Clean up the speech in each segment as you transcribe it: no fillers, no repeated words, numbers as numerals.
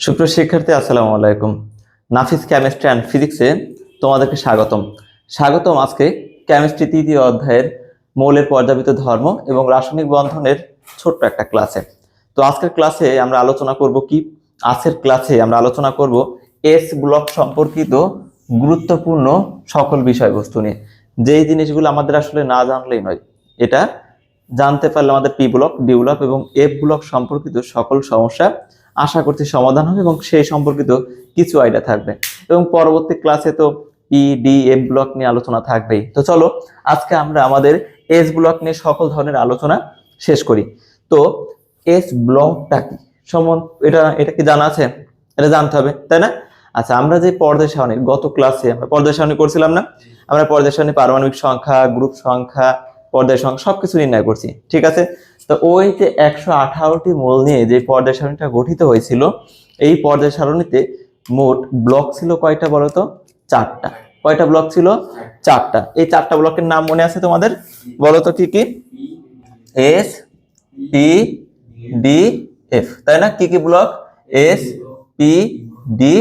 সুপ্রিয় শিক্ষার্থী, আসসালামু আলাইকুম। নাফিস কেমিস্ট্রি অ্যান্ড ফিজিক্সে তোমাদেরকে স্বাগতম। আজকে কেমিস্ট্রি তৃতীয় অধ্যায়ের মৌলের পর্যাবৃত ধর্ম এবং রাসায়নিক বন্ধনের ছোট্ট একটা ক্লাসে। তো আজকের ক্লাসে আমরা আলোচনা করব এস ব্লক সম্পর্কিত গুরুত্বপূর্ণ সকল বিষয়বস্তু নিয়ে। যেই জিনিসগুলো আমাদের আসলে না জানলেই নয়, এটা জানতে পারলে আমাদের পি ব্লক, ডি ব্লক এবং এফ ব্লক সম্পর্কিত সকল সমস্যা আশা করছি সমাধান হবে এবং সেই সম্পর্কিত কিছু আইডিয়া থাকবে। এবং পরবর্তী ক্লাসে তো পি ডি এফ ব্লক নিয়ে আলোচনা থাকবেই। তো চলো আজকে আমরা আমাদের এস ব্লক নিয়ে সকল ধরনের আলোচনা শেষ করি। তো এস ব্লকটা কি এটা কি জানা আছে? এটা জানতে হবে, তাই না? আচ্ছা, আমরা যে পর্যায় সারণী গত ক্লাসে আমরা পর্যায় সারণী করছিলাম না? আমরা পর্যায় সারণী পারমাণবিক সংখ্যা, গ্রুপ সংখ্যা, পর্যায় সংখ্যা সবকিছু নির্ণয় করছি, ঠিক আছে? তো ওই যে 118টি মৌল নিয়ে যে পর্যায় সারণীটা গঠিত হয়েছিল, এই পর্যায় সারণীতে মোট ব্লক ছিল কয়টা বলতো? 4টা। কয়টা ব্লক ছিল? 4টা। এই 4টা ব্লকের নাম মনে আছে তোমাদের? বলতো কি কি? এস, পি, ডি, এফ, তাই না? কি কি block? S, P, D,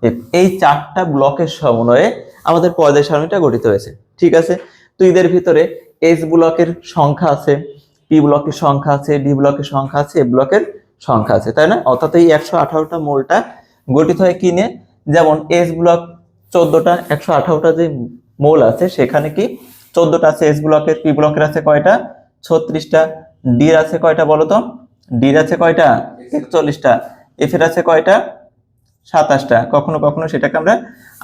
F. এই 4টা ব্লকের সমন্বয়ে আমাদের পর্যায় সারণীটা গঠিত হয়েছে, ঠিক আছে? তো এদের ভিতরে এস ব্লকের সংখ্যা আছে, পি ব্লকের সংখ্যা আছে, ডি ব্লকের সংখ্যা আছে, এফ ব্লকের সংখ্যা আছে, তাই না? অর্থাৎ এই 118টা মৌলটা গঠিত হয় কি নিয়ে? যেমন এস ব্লক 14টা, 118টা যে মৌল আছে সেখানে কি 14টা আছে এস ব্লকের। পি ব্লকের আছে কয়টা? 36টা। ডি এর আছে কয়টা বলতো? ডি এর আছে কয়টা? 41টা। এফ এর আছে কয়টা? 27টা। কখনো কখনো সেটাকে আমরা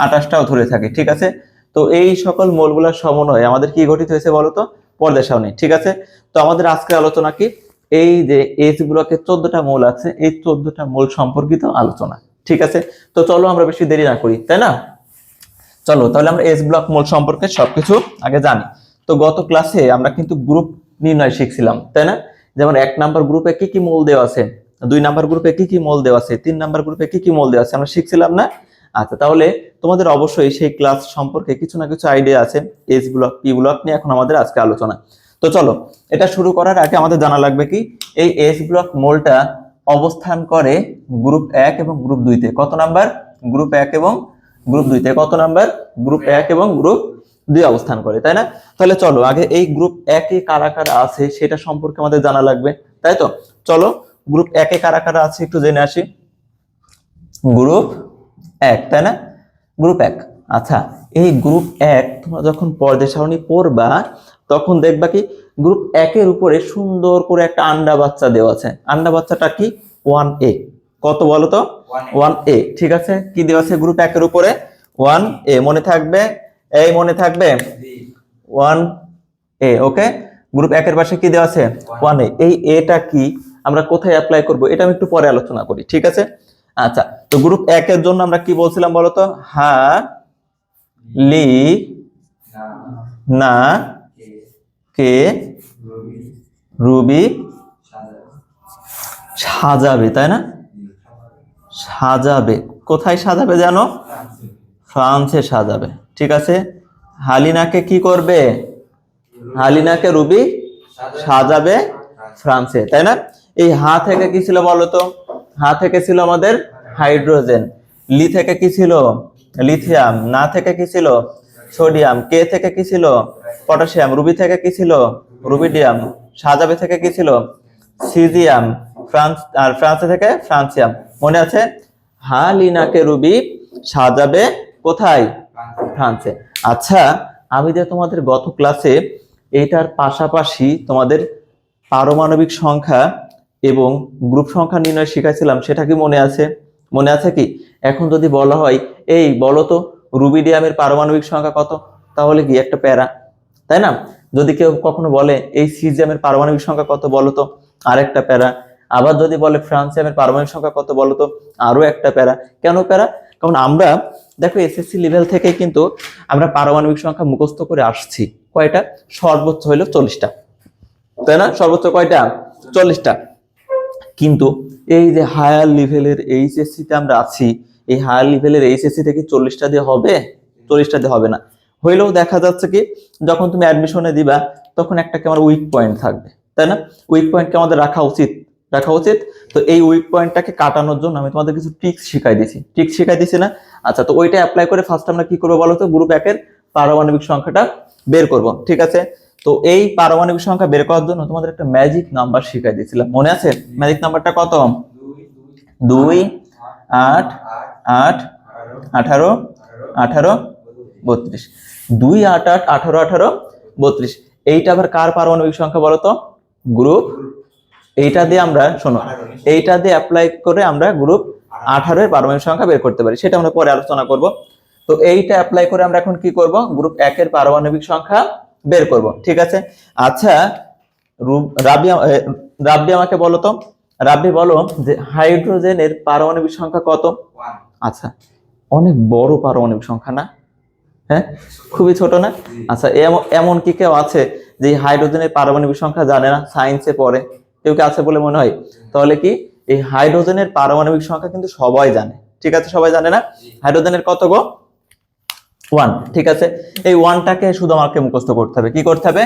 28টাও ধরে থাকি, ঠিক আছে? তো এই সকল মৌলগুলোর সমন্বয়ে আমাদের কি গঠিত হয়েছে বলতো? পর্যায় সারণী, ঠিক আছে? তো আমাদের আজকের আলোচনা কি? এই যে এস ব্লকে 14টা মৌল আছে, এই 14টা মৌল সম্পর্কিত আলোচনা, ঠিক আছে? তো চলো আমরা বেশি দেরি না করি, তাই না? চলো তাহলে আমরা এস ব্লক মৌল সম্পর্কে সবকিছু আগে জানি। তো গত ক্লাসে আমরা কিন্তু গ্রুপ নির্ণয় শিখছিলাম, তাই না? যেমন 1 নাম্বার গ্রুপে কি কি মৌল দেওয়া আছে, 2 নাম্বার গ্রুপে কি কি মৌল দেওয়া আছে, 3 নাম্বার গ্রুপে কি কি মৌল দেওয়া আছে আমরা শিখছিলাম না? আচ্ছা, তাহলে তোমাদের অবশ্যই সেই ক্লাস সম্পর্কে কিছু না কিছু আইডিয়া আছে। এস ব্লক, পি ব্লক নিয়ে এখন আমাদের আজকে আলোচনা। তো চলো এটা শুরু করার আগে আমাদের জানা লাগবে কি এই এস ব্লক মৌলটা অবস্থান করে গ্রুপ 1 এবং গ্রুপ 2 তে। কত নাম্বার? গ্রুপ 1 এবং গ্রুপ 2 তে। কত নাম্বার? গ্রুপ 1 এবং গ্রুপ 2 অবস্থান করে, তাই না? তাহলে চলো আগে এই গ্রুপ 1 এ কারা কারা আছে সেটা সম্পর্কে আমাদের জানা লাগবে, তাই তো? চলো গ্রুপ 1 এ কারা কারা আছে একটু জেনে আসি। গ্রুপ 1, তাই না? গ্রুপ 1। আচ্ছা, এই গ্রুপ 1 তোমরা যখন পর্যায় সারণী পড়বা তখন দেখবা কি গ্রুপ 1 এর উপরে সুন্দর করে একটা আন্ডা বাচ্চা দেওয়া আছে। আন্ডা বাচ্চাটা কি? 1a। কত বলো তো? 1a, ঠিক আছে? কি দেওয়া আছে গ্রুপ 1 এর উপরে? 1a। মনে থাকবে? এই মনে থাকবে? 1a, ওকে? গ্রুপ 1 এর পাশে কি দেওয়া আছে? 1a। এই এটা কি আমরা কোথায় অ্যাপ্লাই করব এটা আমি একটু পরে আলোচনা করি, ঠিক আছে? আচ্ছা, তো গ্রুপ 1 এর জন্য আমরা কি বলছিলাম বলতো? লি না কে রুবি সাজাবে, তাই না? সাজাবে। কোথায় সাজাবে জানো? ফ্রান্সে সাজাবে, ঠিক আছে? হালিনাকে কি করবে? হালিনাকে রুবি সাজাবে ফ্রান্সে, তাই না? এই থেকে কি ছিল বলতো? থেকে ছিল আমাদের হাইড্রোজেন। লি থেকে কি ছিল? লিথিয়াম। না থেকে কি ছিল? সোডিয়াম। কে থেকে কি ছিল? পটাশিয়াম। রুবি থেকে কি ছিল? রুবিডিয়াম। সাজাবে থেকে কি ছিল? সিজিয়াম। ফ্রান্সে থেকে ফ্রান্সিয়াম। মনে আছে? হালিনাকে রুবি সাজাবে কোথায়? ফ্রান্সে। আচ্ছা, আমি যে তোমাদের গত ক্লাসে এইটার পাশাপাশি তোমাদের পারমাণবিক সংখ্যা এবং গ্রুপ সংখ্যা নির্ণয় শিখাইছিলাম, সেটা কি মনে আছে? মনে আছে কি? এখন যদি বলা হয় এই বলো তো রুবিডিয়ামের পারমাণবিক সংখ্যা কত, তাহলে কি একটা প্যারা, তাই না? যদি কেউ কখনো বলে এই সিজিয়ামের পারমাণবিক সংখ্যা কত বলো তো, আরেকটা প্যারা। আবার যদি বলে ফ্রান্সিয়ামের পারমাণবিক সংখ্যা কত বলো তো, আরো একটা প্যারা। কেন প্যারা? কারণ আমরা দেখো এসএসসি লেভেল থেকে কিন্তু আমরা পারমাণবিক সংখ্যা মুখস্থ করে আসছি। কয়টা? সর্বোচ্চ হলো 40টা, তাই না? সর্বোচ্চ কয়টা? 40টা। কিন্তু এই যে হায়ার লেভেলের এইচএসসি তে আমরা আছি, এই হায়ার লেভেলের এইচএসসি থেকে 40টা দিয়ে হবে? 40টা দিয়ে হবে না। হইলেও দেখা যাচ্ছে কি যখন তুমি অ্যাডমিশনে দিবা তখন একটা কেমন উইক পয়েন্ট থাকবে, তাই না? উইক পয়েন্টকে আমাদের রাখা উচিত, রাখা উচিত। তো এই উইক পয়েন্টটাকে কাটানোর জন্য আমি তোমাদের কিছু ট্রিক্স শিখাই দিছি না? আচ্ছা, তো ওইটা অ্যাপ্লাই করে ফার্স্ট আমরা কি করবো বলো তো, গ্রুপ একের পারমাণবিক সংখ্যাটা বের করব। ঠিক আছে, তো এই পারমাণবিক সংখ্যা বের করার জন্য তোমাদের একটা ম্যাজিক নাম্বার শিখাই দিয়েছিলাম, মনে আছে? ম্যাজিক নাম্বারটা কত? 2 8 8 18 18 32। 2 8 8 18 18 32। এইটা আবার কার পারমাণবিক সংখ্যা বলো তো? গ্রুপ, এইটা দিয়ে আমরা শোনো, এইটা দিয়ে অ্যাপ্লাই করে আমরা গ্রুপ 18 এর পারমাণবিক সংখ্যা বের করতে পারি, সেটা আমরা পরে আলোচনা করব। তো এইটা অ্যাপ্লাই করে আমরা এখন কি করব, গ্রুপ 1 এর পারমাণবিক সংখ্যা বের করব। ঠিক আছে, আচ্ছা রাব্বি আমাকে বলো তো, রাব্বি বলো যে হাইড্রোজেনের পারমাণবিক সংখ্যা কত? আচ্ছা, অনেক বড় পারমাণবিক সংখ্যা না? হ্যাঁ, খুবই ছোট না? আচ্ছা, এমন কি কেউ আছে যে হাইড্রোজেনের পারমাণবিক সংখ্যা জানে না, সায়েন্সে পড়ে? কেউ কি আছে বলে মনে হয়? তাহলে কি এই হাইড্রোজেনের পারমাণবিক সংখ্যা কিন্তু সবাই জানে। ঠিক আছে, সবাই জানে না? হাইড্রোজেনের কত গো? 1। ঠিক আছে, এই 1টাকে শুধু আমাকে মুখস্থ করতে হবে। কি করতে হবে?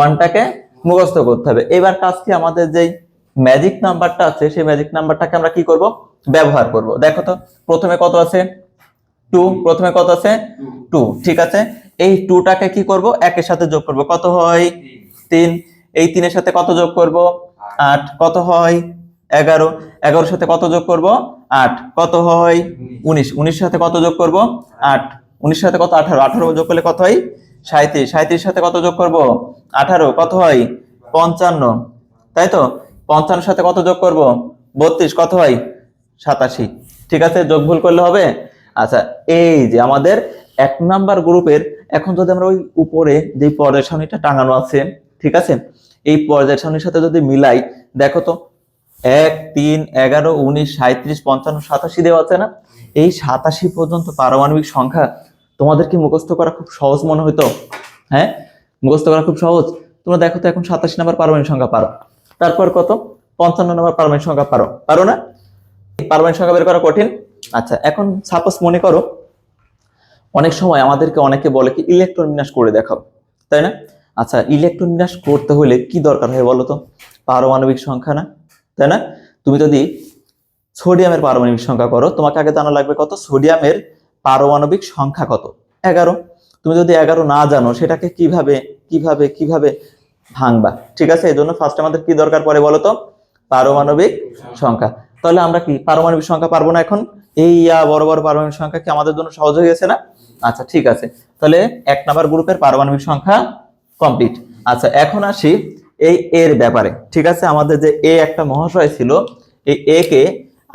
1টাকে মুখস্থ করতে হবে। এবার কাজ কি, আমাদের যেই ম্যাজিক নাম্বারটা আছে সেই ম্যাজিক নাম্বারটাকে আমরা কি করব, ব্যবহার করব। দেখো তো প্রথমে কত আছে? 2। প্রথমে কত আছে? 2। ঠিক আছে, এই 2টাকে কি করব, 1 এর সাথে যোগ করব, কত হয়? 3। এই 3 এর সাথে কত যোগ করব? 8। কত হয়? 11। 11 এর সাথে কত যোগ করব? 8। কত হয়? 19। 19 এর সাথে কত যোগ করব? 8। 19 এর সাথে কত? 18। 18 যোগ করলে কত হয়? 37। 37 এর সাথে কত যোগ করব? 18। কত হয়? 55। তাই তো? 55 এর সাথে কত যোগ করব? 32। কত হয়? 87। ঠিক আছে, যোগ ভুল করলে হবে? আচ্ছা, এই যে আমাদের 1 নাম্বার গ্রুপের, এখন যদি আমরা ওই উপরে যে পর্যায় সারণীটা টাঙানো আছে, ঠিক আছে, এই পর্যায় সারণীর সাথে যদি মিলাই, দেখো তো 1 3 11 19 37 55 87 দেওয়া আছে না? এই 87 পর্যন্ত পারমাণবিক সংখ্যা তোমাদের কি মুখস্থ করা খুব সহজ মনে হইতো? হ্যাঁ, মুখস্থ করা খুব সহজ। তোমরা দেখো তো এখন 87 নাম্বার পারমাণবিক সংখ্যা পারো, তারপর কত 55 নাম্বার পারমাণবিক সংখ্যা পারো না? পারমাণবিক সংখ্যা বের করা কঠিন। আচ্ছা, এখন সাপোজ মনে করো অনেক সময় আমাদেরকে অনেকে বলে কি ইলেকট্রন বিন্যাস করে দেখাও, তাই না? আচ্ছা, ইলেকট্রন বিন্যাস করতে হলে কি দরকার হয় বলো তো? পারমাণবিক সংখ্যা না, তাই না? তুমি যদি সোডিয়ামের পারমাণবিক সংখ্যা করো, তোমাকে আগে জানা লাগবে কত? সোডিয়ামের পারমাণবিক সংখ্যা কত? 11। তুমি যদি 11 না জানো, সেটাকে কিভাবে কিভাবে কিভাবে ভাঙবা? ঠিক আছে, এই জন্য ফার্স্ট আমাদের কি দরকার পড়ে বলো তো? পারমাণবিক সংখ্যা। তাহলে আমরা কি পারমাণবিক সংখ্যা পারবো না এখন? এই বড় বড় পারমাণবিক সংখ্যা কি আমাদের জন্য সহজ হয়ে গেছে না? আচ্ছা, ঠিক আছে, তাহলে 1 নাম্বার গ্রুপের পারমাণবিক সংখ্যা কমপ্লিট। আচ্ছা, এখন আসি এই এর ব্যাপারে। ঠিক আছে, আমাদের যে এ একটা মহাশয় ছিল, এই এ কে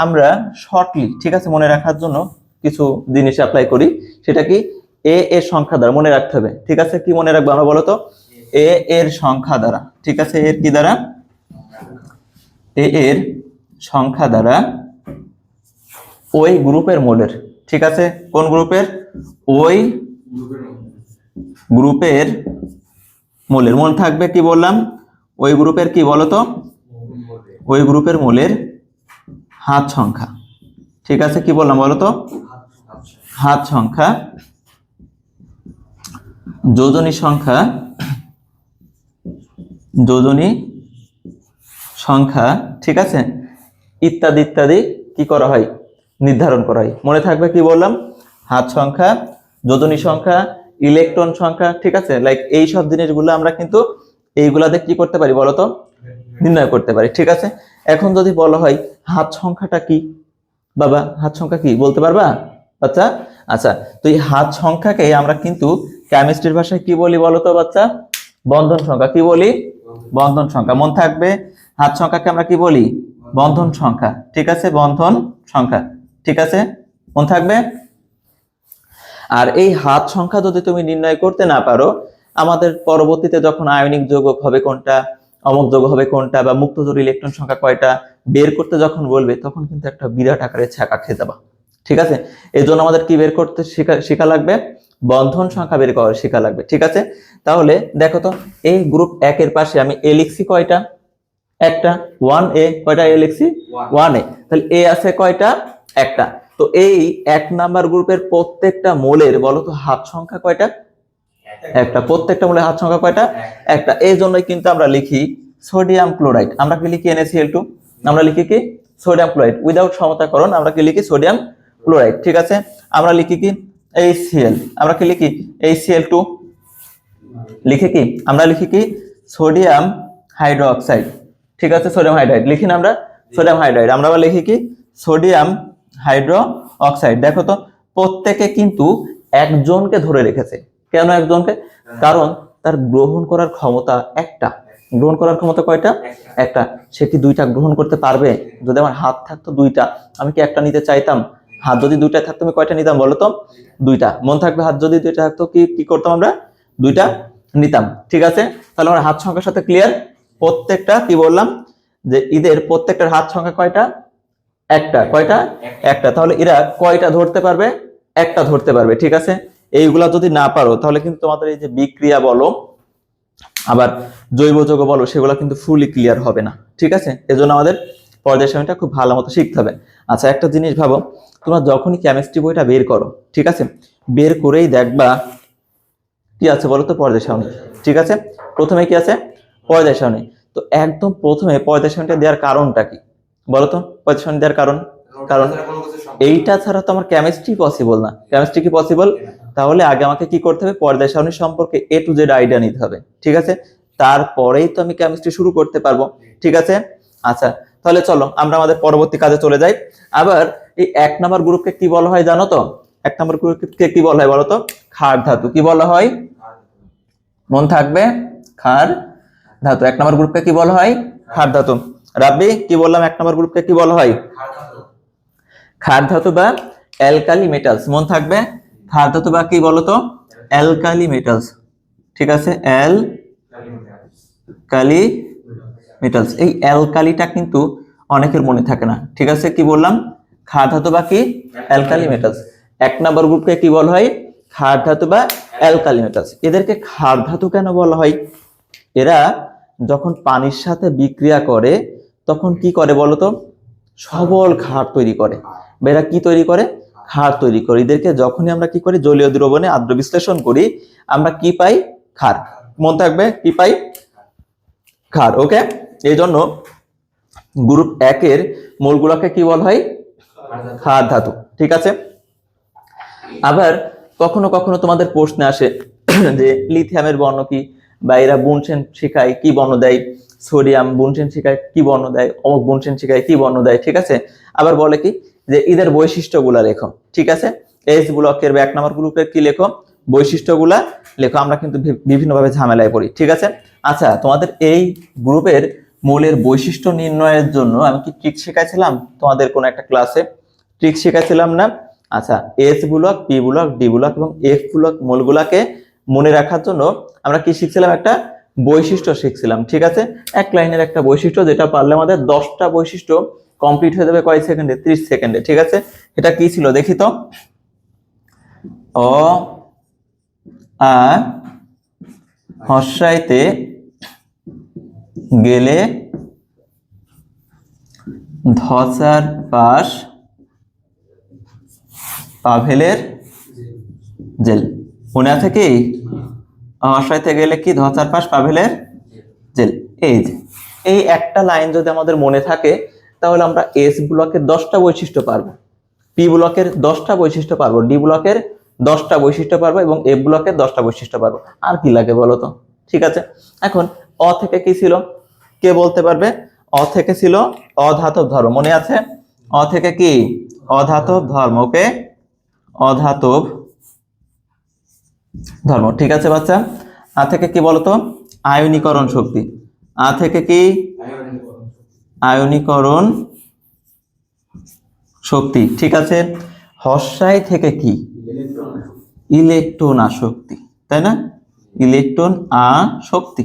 আমরা শর্টলি, ঠিক আছে, মনে রাখার জন্য কিছু জিনিস অ্যাপ্লাই করি। সেটা কি? এ এর সংখ্যা দ্বারা মনে রাখতে হবে। ঠিক আছে, কি মনে রাখবো আমরা বলো তো? এ এর সংখ্যা দ্বারা। ঠিক আছে, এর কি দ্বারা? এ এর সংখ্যা দ্বারা ওই গ্রুপের মোলের। ঠিক আছে, কোন গ্রুপের? ওই গ্রুপের মোলের। মনে থাকবে কি বললাম? ওই গ্রুপের কি বলতো? ওই গ্রুপের মোলের হাত সংখ্যা। ঠিক আছে, কি বললাম বলতো? হাত সংখ্যা, যোজনী সংখ্যা, যোজনী সংখ্যা, ঠিক আছে, ইত্যাদি ইত্যাদি কি করা হয়? নির্ধারণ করা হয়। মনে থাকবে কি বললাম? হাত সংখ্যা, যোজনী সংখ্যা, ইলেকট্রন সংখ্যা। ঠিক আছে, লাইক এই সব জিনিসগুলো আমরা কিন্তু এইগুলাতে কি করতে পারি বলতো? নির্ণয় করতে পারি। ঠিক আছে, এখন যদি বলা হয় হাত সংখ্যাটা কি, বাবা হাত সংখ্যা কি বলতে পারবা বাচ্চা? আচ্ছা, তো এই হাত সংখ্যাকে আমরা কিন্তু কেমিস্ট্রির ভাষায় কি বলি বলতো বাচ্চা? বন্ধন সংখ্যা। কি বলি? বন্ধন সংখ্যা। মন থাকবে, হাত সংখ্যাকে আমরা কি বলি? বন্ধন সংখ্যা। ঠিক আছে, বন্ধন সংখ্যা। ঠিক আছে, মন থাকবে। আর এই হাত সংখ্যা যদি তুমি নির্ণয় করতে না পারো, আমাদের পরবর্তীতে যখন আয়নিক যৌগক হবে কোনটা, অমুক যৌগ হবে কোনটা, বা মুক্ত জোড় ইলেকট্রন সংখ্যা কয়টা বের করতে যখন বলবে, তখন কিন্তু একটা বিরাট আকারে ছ্যাঁকা খেয়ে যাবা। ঠিক আছে, এই জন্য আমাদের কি বের করতে শেখা লাগবে? বন্ধন সংখ্যা বের করা শেখা লাগবে। ঠিক আছে, তাহলে দেখো তো এই গ্রুপ 1 এর পাশে আমি এ লিখছি কয়টা? একটা। 1A কয়টা এ লিখছি? 1A। তাহলে এ আছে কয়টা? একটা। তো এই 1 নাম্বার গ্রুপের প্রত্যেকটা মোলের বলো তো হাত সংখ্যা কয়টা? একটা। প্রত্যেকটা মোলের হাত সংখ্যা কয়টা? একটা। এই জন্যই কিন্তু আমরা লিখি সোডিয়াম ক্লোরাইড। আমরা কি লিখি NaCl2? আমরা লিখি কি সোডিয়াম ক্লোরাইড, উইদাউট সমতাকরণ আমরা কি লিখি সোডিয়াম ক্লোরাইড। ঠিক আছে, আমরা লিখি কি HCl, আমরা কি লিখি HCl2, লিখি কি আমরা লিখি কি সোডিয়াম হাইড্রোক্সাইড। ঠিক আছে, সোডিয়াম হাইড্রাইড লিখি না আমরা সোডিয়াম হাইড্রাইড, আমরা আবার লিখি কি সোডিয়াম হাইড্রো অক্সাইড। দেখো তো প্রত্যেকে কিন্তু একজনকে ধরে রেখেছে, কেন একজনকে? কারণ তার গ্রহণ করার ক্ষমতা একটা, গ্রহণ করার ক্ষমতা কয়টা? একটা। সে কি দুইটা গ্রহণ করতে পারবে? যদি আমার হাত থাকতো দুইটা, আমি কি একটা নিতে চাইতাম? হাত যদি দুইটা থাকতো আমি কয়টা নিতাম বলো তো? দুইটা। মন থাকবে হাত যদি দুইটা থাকতো কি করতাম আমরা? দুইটা নিতাম। ঠিক আছে, তাহলে আমার হাত সংখ্যার সাথে ক্লিয়ার? প্রত্যেকটা কি বললাম যে এদের প্রত্যেকটার হাত সংখ্যা কয়টা? একটা। কয়টা? একটা। তাহলে এরা কয়টা ধরতে পারবে? একটা ধরতে পারবে। ঠিক আছে, এইগুলা যদি না পারো তাহলে কিন্তু তোমাদের এই যে বিক্রিয়া বলো আবার জৈব যৌগ বলো সেগুলো কিন্তু ফুলি ক্লিয়ার হবে না। ঠিক আছে, এজন্য আমাদের পর্যায় সারণীটা খুব ভালো মতো শিখতে হবে। আচ্ছা, একটা জিনিস ভাবো, তোমরা যখনই কেমিস্ট্রি বইটা বের করো, ঠিক আছে, বের করেই দেখবা কি আছে বলো তো? পর্যায় সারণী। ঠিক আছে, প্রথমে কি আছে? পর্যায় সারণী। তো একদম প্রথমে পর্যায় সারণীটা দেওয়ার কারণটা কি বলো তো? পর্যায় সারণী দেওয়ার কারণ এইটা ছাড়া তো আমার কেমিস্ট্রি পসিবল না। কেমিস্ট্রি কি পসিবল? তাহলে আগে আমাকে কি করতে হবে? পর্যায় সারণী সম্পর্কে A to Z আইডিয়া নিতে হবে। ঠিক আছে, তারপরেই তো আমি কেমিস্ট্রি শুরু করতে পারবো। ঠিক আছে, আচ্ছা তাহলে চলো আমরা আমাদের পরবর্তী কাজে চলে যাই। আবার এই 1 নম্বর গ্রুপকে কি বলা হয় জানো তো? 1 নম্বর গ্রুপকে কি বলা হয় বলো তো? ক্ষার ধাতু। কি বলা হয়? মন থাকবে, ক্ষার ধাতু। 1 নম্বর গ্রুপকে কি বলা হয়? ক্ষার ধাতু। রাব্বি কি বললাম? 1 নম্বর গ্রুপকে কি বলা হয়? ক্ষার ধাতু বা অ্যালকালি মেটালস। মন থাকবে, ক্ষার ধাতু বা কি বলতো? Alkali metals. ঠিক আছে, অ্যালকালি মেটালস। এই অ্যালকালিটা কিন্তু অনেকের মনে থাকে না। ঠিক আছে, কি বললাম? ক্ষার ধাতু বা কি? Alkali metals. 1 নম্বর গ্রুপকে কি বলা হয়? ক্ষার ধাতু বা অ্যালকালি মেটালস। এদেরকে ক্ষার ধাতু কেন বলা হয়? এরা যখন পানির সাথে বিক্রিয়া করে তখন কি করে বলতো? সবল ক্ষার তৈরি করে। এরা কি তৈরি করে? ক্ষার তৈরি করে। এদেরকে যখনই আমরা কি করি জলীয় দ্রবণে আদ্র বিশ্লেষণ করি আমরা কি পাই? ক্ষার। মন থাকবে, কি পাই? ক্ষার। ওকে, এই জন্য গ্রুপ 1 এর মূলগুলোকে কি বলা হয়? ক্ষার ধাতু। ঠিক আছে, আবার কখনো কখনো তোমাদের প্রশ্নে আসে যে লিথিয়ামের বর্ণ কি, বা এরা বুনসেন শিখায় কি বর্ণ দেয়, সোডিয়াম বুনসেন শিখায় কি বর্ণ দেয়, অমুক বুনসেন শিখায় কি বর্ণ দেয়। ঠিক আছে, আবার বলে কি যে এদের বৈশিষ্ট্যগুলা লেখো। ঠিক আছে, H ব্লকের বা 1 নম্বর গ্রুপের কি লেখো? বৈশিষ্ট্যগুলা লেখো। আমরা কিন্তু বিভিন্ন ভাবে ঝামেলায় পড়ি। ঠিক আছে, আচ্ছা তোমাদের এই গ্রুপের মৌলের বৈশিষ্ট্য নির্ণয়ের জন্য আমি কি ট্রিক শেখাইছিলাম তোমাদের কোন একটা ক্লাসে? ট্রিক শেখাইছিলাম না? আচ্ছা, S block, P block, D block এবং F ব্লক মূলগুলাকে মনে রাখার জন্য আমরা কি শিখছিলাম? একটা বৈশিষ্ট্য শিখছিলাম। ঠিক আছে, এক লাইনের একটা বৈশিষ্ট্য, যেটা পারলে আমাদের 10টা বৈশিষ্ট্য কমপ্লিট হয়ে যাবে কয় সেকেন্ডে? 30 সেকেন্ডে। ঠিক আছে, এটা কি ছিল দেখি তো? অ আ হর্ষাইতে গেলে ধসার পাশ পাভেলের জেল। মনে আছে কি? হর্ষাইতে গেলে কি ধসার পাশ পাভেলের জেল। এই একটা লাইন যদি আমাদের মনে থাকে তাহলে আমরা S ব্লকের 10টা বৈশিষ্ট্য পারবো, P ব্লকের 10টা বৈশিষ্ট্য পারবো, D ব্লকের 10টা বৈশিষ্ট্য পারবো এবং F ব্লকের 10টা বৈশিষ্ট্য পারবো। আর কি লাগে বলো তো? ঠিক আছে, এখন অ থেকে কি ছিল কে বলতে পারবে? অ থেকে ছিল অধাতব ধর্ম। মনে আছে? অ থেকে কি? অধাতব ধর্ম। ওকে, অধাতব ধর্ম। ঠিক আছে বাচ্চা, আ থেকে কি বলতো? আয়নীকরণ শক্তি। আ থেকে কি? আয়নীকরণ শক্তি। ঠিক আছে, হর্ষাই থেকে কি? ইলেকট্রন আসক্তি, তাই না? ইলেকট্রন আসক্তি।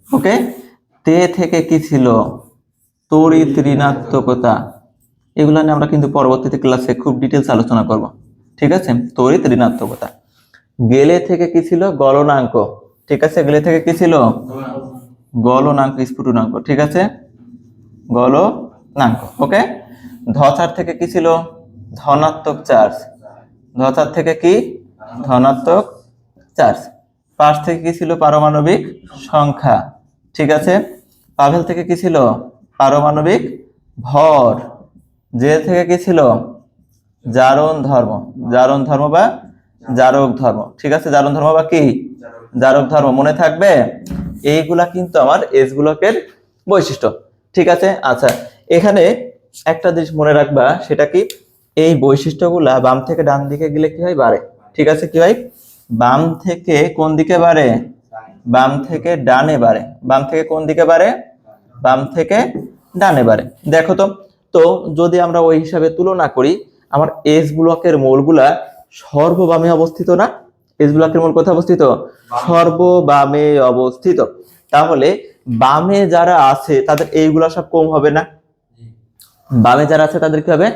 ওকে, তে থেকে কি ছিল? তড়িৎ ঋণাত্মকতা। এগুলো নিয়ে আমরা কিন্তু পরবর্তীতে ক্লাসে খুব ডিটেলস আলোচনা করব। ঠিক আছে, তড়িৎ ঋণাত্মকতা। গেলে থেকে কি ছিল? গলনাঙ্ক। ঠিক আছে, গেলে থেকে কি ছিল? গলনাঙ্ক, স্ফুটনাঙ্ক। ঠিক আছে, গলনাঙ্ক। ওকে, ধসার থেকে কি ছিল? ধনাত্মক চার্জ। ধসার থেকে কি? ধনাত্মক চার্জ। পাশ থেকে কি ছিল? পারমাণবিক সংখ্যা। ঠিক আছে, পাভেল থেকে কি ছিল? পারমাণবিক ভর, জে থেকে কি ছিল, জারণ ধর্ম, জারণ ধর্ম বা জারক ধর্ম, ঠিক আছে, জারণ ধর্ম বা কি, জারক ধর্ম, মনে থাকবে। এইগুলা কিন্তু আমার এস ব্লকের বৈশিষ্ট্য, ঠিক আছে। আচ্ছা, এখানে একটা জিনিস মনে রাখবা, সেটা কি, এই বৈশিষ্ট্যগুলা বাম থেকে ডান দিকে গেলে কি হয়, বাড়ে, ঠিক আছে, কি হয়, বাম থেকে কোন দিকে বাড়ে, বাম থেকে ডানে বাড়ে, বাম থেকে কোন দিকে বাড়ে, বাম থেকে ডানে বাড়ে। দেখো তো, তো যদি আমরা ওই হিসাবে তুলনা করি, আমার এস ব্লকের মোলগুলা সর্ববামে অবস্থিত না, এস ব্লকের মোল কোথায় অবস্থিত, সর্ববামে অবস্থিত। তাহলে বামে যারা আছে তাদের এইগুলা সব কম হবে না, বামে যারা আছে তাদের কি হবে,